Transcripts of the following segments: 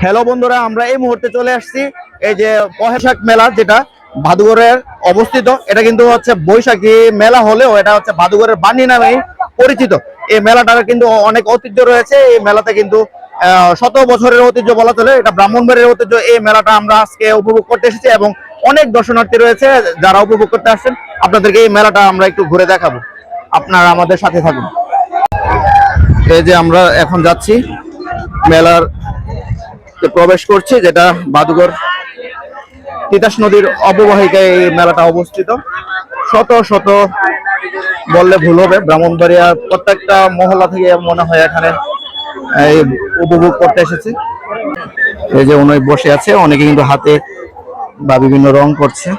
Hello বন্ধুরা, আমরা এই মুহূর্তে চলে আসছি এই যে বৈশাখ মেলা, যেটা ভাদুঘরের অবস্থিত। এটা কিন্তু হচ্ছে বৈশাখী মেলা হলেও এটা হচ্ছে ভাদুঘরের বাণী নামে পরিচিত। এই মেলাটার কিন্তু অনেক ঐতিহ্য রয়েছে। এই মেলাতে কিন্তু শত বছরের ঐতিহ্য বলা চলে, এটা ব্রাহ্মণবাড়ির ঐতিহ্য। এই মেলাটা আমরা আজকে উপভোগ করতে এসেছি এবং অনেক দর্শনার্থী রয়েছে যারা উপভোগ করতে আসছেন। আপনাদেরকে এই মেলাটা আমরা একটু ঘুরে দেখাবো, আপনারা আমাদের সাথে থাকুন। এই যে আমরা এখন যাচ্ছি মেলার প্রবেশ করছি, যেটা ভাদুঘর তিতাস নদীর অববাহিকায় এই মেলাটা অবস্থিত। শত শত বললে ভুল হবে, ব্রাহ্মণবাড়িয়ার প্রত্যেকটা মহল্লা থেকে মনে হয় এখানে এই উপভোগ করতে এসেছে। এই যে উনি বসে আছে, অনেকে কিন্তু হাতে বা বিভিন্ন রং করছে,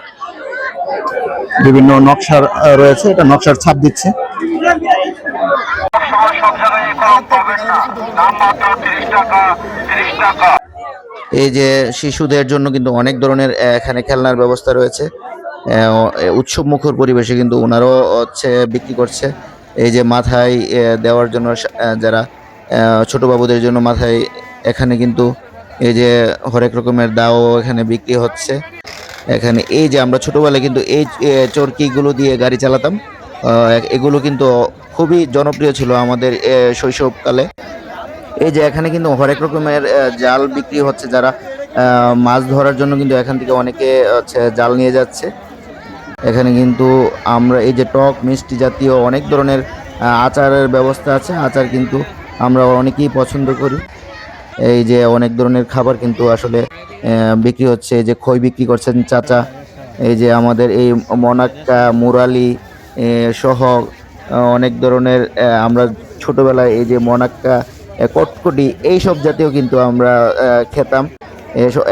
বিভিন্ন নকশার রয়েছে, এটা নকশার ছাপ দিচ্ছে। এই যে শিশুদের জন্য কিন্তু অনেক ধরনের এখানে খেলনার ব্যবস্থা রয়েছে। উৎসব মুখর পরিবেশে কিন্তু ওনারাও হচ্ছে বিক্রি করছে। এই যে মাথায় দেওয়ার জন্য যারা ছোট বাবুদের জন্য মাথায় এখানে কিন্তু এই যে হরেক রকমের দাও এখানে বিক্রি হচ্ছে। এখানে এই যে আমরা ছোটবেলায় কিন্তু এই চরকিগুলো দিয়ে গাড়ি চালাতাম, এগুলো কিন্তু খুবই জনপ্রিয় ছিল আমাদের শৈশবকালে। এই যে এখানে কিন্তু হরেক রকমের জাল বিক্রি হচ্ছে, যারা মাছ ধরার জন্য কিন্তু এখান থেকে অনেকে হচ্ছে জাল নিয়ে যাচ্ছে। এখানে কিন্তু আমরা এই যে টক মিষ্টি জাতীয় অনেক ধরনের আচারের ব্যবস্থা আছে। আচার কিন্তু আমরা অনেকেই পছন্দ করি। এই যে অনেক ধরনের খাবার কিন্তু আসলে বিক্রি হচ্ছে। এই যে খই বিক্রি করছেন চাচা। এই যে আমাদের এই মনাক্কা মুরালি সহ অনেক ধরনের আমরা ছোটবেলায় এই যে মনাক্কা কটকটি এইসব জাতীয় কিন্তু আমরা খেতাম।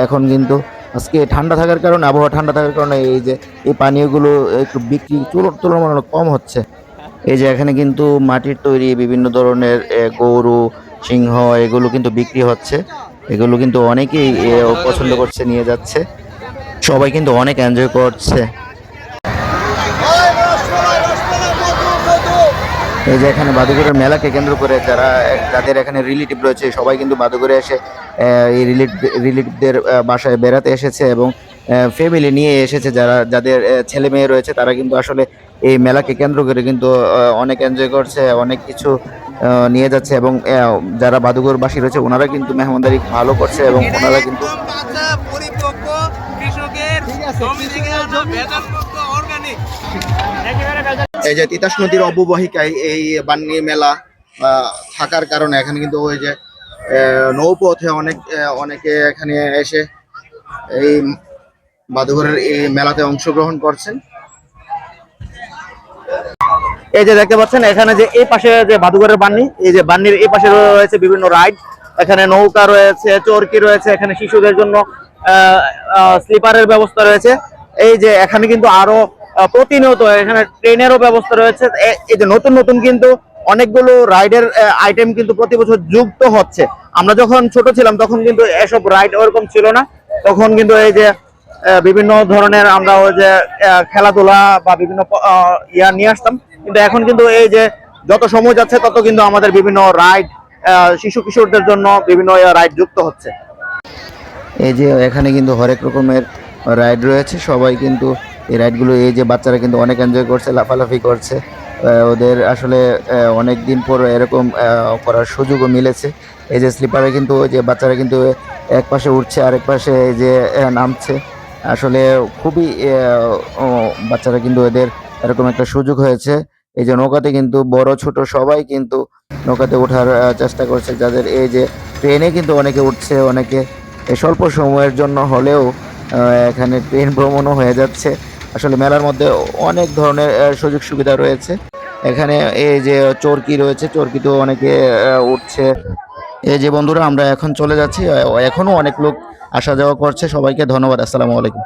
এখন কিন্তু আজকে ঠান্ডা থাকার কারণে, আবহাওয়া ঠান্ডা থাকার কারণে এই যে এই পানীয়গুলো একটু বিক্রি তুলনামূলক কম হচ্ছে। এই যে এখানে কিন্তু মাটির তৈরি বিভিন্ন ধরনের গরু, সিংহ এগুলো কিন্তু বিক্রি হচ্ছে। এগুলো কিন্তু অনেকেই পছন্দ করছে, নিয়ে যাচ্ছে। সবাই কিন্তু অনেক এনজয় করছে। এই যে এখানে বাদুঘরের মেলাকে কেন্দ্র করে যাদের এখানে রিলেটিভ রয়েছে সবাই কিন্তু বাদুঘরে এসে এই রিলেটিভদের বাসায় বেড়াতে এসেছে এবং ফ্যামিলি নিয়ে এসেছে। যাদের ছেলে মেয়ে রয়েছে তারা কিন্তু আসলে এই মেলাকে কেন্দ্র করে কিন্তু অনেক এনজয় করছে, অনেক কিছু নিয়ে যাচ্ছে। এবং যারা বাদুঘরবাসী রয়েছে ওনারা কিন্তু মেহমানদারি ভালো করছে এবং ওনারা কিন্তু এই যে তিতাস নদীর অববাহিকায় এই বান্নি মেলা থাকার কারণে এখানে কিন্তু ওই যে নৌপথে অনেকে এখানে এসে এই বাদুঘরের এই মেলাতে অংশগ্রহণ করছেন। এই যে দেখতে পাচ্ছেন এখানে যে এই পাশে যে বাদুঘরের বান্নি, এই যে বান্নির এই পাশে রয়েছে বিভিন্ন রাইড। এখানে নৌকা রয়েছে, চরকি রয়েছে, এখানে শিশুদের জন্য স্লিপারের ব্যবস্থা রয়েছে। এই যে এখানে কিন্তু আরো প্রতিনিয়ত এখানে ট্রেনেরও ব্যবস্থা রয়েছে। এই যে নতুন নতুন কিন্তু অনেকগুলো রাইডের আইটেম কিন্তু প্রতি বছর যুক্ত হচ্ছে। আমরা যখন ছোট ছিলাম তখন কিন্তু এসব রাইড ওরকম ছিল না। তখন কিন্তু এই যে বিভিন্ন ধরনের আমরা ওই যে খেলাধুলা বা বিভিন্ন ইয়া নিয়ে আসতাম। কিন্তু এখন কিন্তু এই যে যত সময় যাচ্ছে তত কিন্তু আমাদের বিভিন্ন রাইড শিশু কিশোরদের জন্য বিভিন্ন রাইড যুক্ত হচ্ছে। এই যে এখানে কিন্তু হরেক রকমের রাইড রয়েছে। সবাই কিন্তু এই রাইডগুলো, এই যে বাচ্চারা কিন্তু অনেক এনজয় করছে, লাফালাফি করছে। ওদের আসলে অনেক দিন পর এরকম করার সুযোগও মিলেছে। এই যে স্লিপারে কিন্তু ওই যে বাচ্চারা কিন্তু এক পাশে উঠছে, আরেক পাশে এই যে নামছে। আসলে খুবই বাচ্চারা কিন্তু এদের এরকম একটা সুযোগ হয়েছে। এই যে নৌকাতে কিন্তু বড় ছোট সবাই কিন্তু নৌকাতে ওঠার চেষ্টা করছে। যাদের এই যে ট্রেনে কিন্তু অনেকে উঠছে, অনেকে স্বল্প সময়ের জন্য হলেও এখানে ট্রেন ভ্রমণও হয়ে যাচ্ছে। আসলে মেলার মধ্যে অনেক ধরনের সুযোগ সুবিধা রয়েছে। এখানে এই যে চরকি রয়েছে, চরকিতেও অনেকে উঠছে। এই যে বন্ধুরা, আমরা এখন চলে যাচ্ছি। এখনো অনেক লোক আসা যাওয়া করছে। সবাইকে ধন্যবাদ। আসসালামু আলাইকুম।